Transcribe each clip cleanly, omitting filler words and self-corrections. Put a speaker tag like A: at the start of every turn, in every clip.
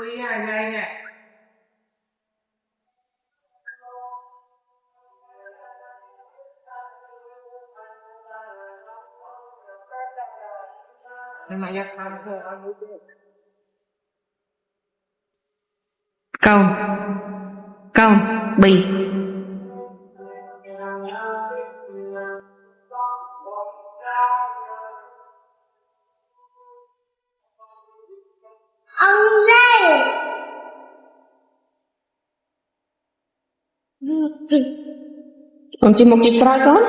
A: quý ai đây nè. Nhưng mà giặc không thôi anh
B: câu câu bì
C: ông đây chị
B: ông chim một chiếc cày con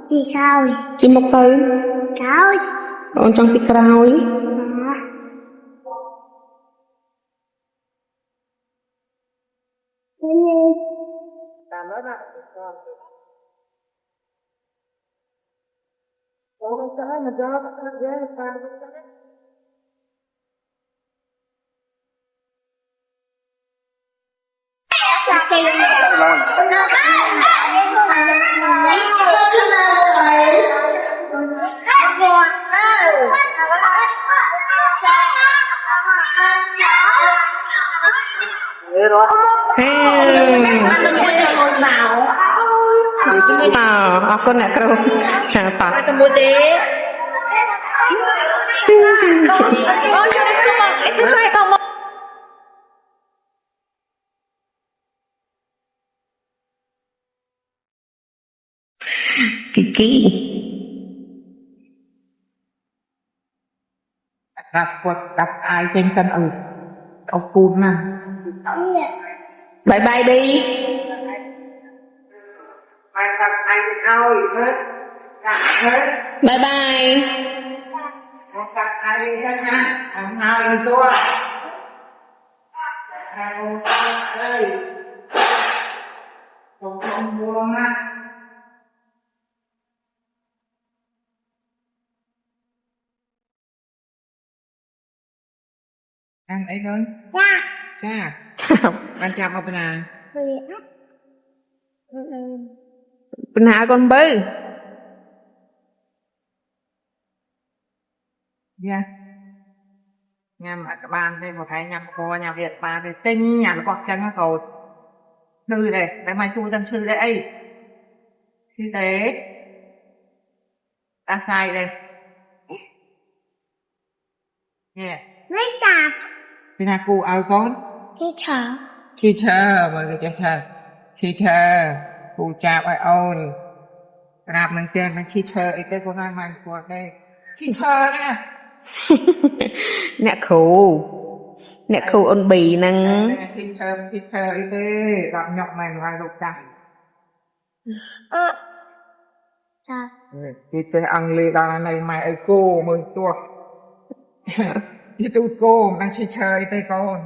C: chị thôi
B: chim một tay
C: thôi
B: ông trong chiếc cày
A: làm đó nè. Ủa cái mà cho cái ghế sang cái
B: aku nak kru siapa Kiki
A: đặt quật đặt ai trên sân ông cùn nè.
B: bye bye đi
A: Mày đặt anh ao hết đặt hết
B: bye bye
A: đặt ai hết nha anh ao tua anh ơi không buông á. Ăn ấy con cha bạn chào ông nào
B: ปัญหาcon bư
A: dạ nhằm ở các bạn đây một cái nhằm có nhà Việt mà để tinh nhà nó bọc chân hết rồi sư đây đây mày xui dân sư đây sư tế ta sai đây yeah
C: lấy sạp
A: vì là cô áo con teacher mọi người teacher cô chào ai ôn làm năng tiền năng teacher ấy cái con ai mang xuống đây teacher nè
B: អ្នកគ្រូអូនប៊ីហ្នឹង
A: teacher ấy thế gặp nhọc này ngoài lục chẳng teacher ăn lì đó này mày ấy cô mời tua thì tôi cô đang teacher ấy thế con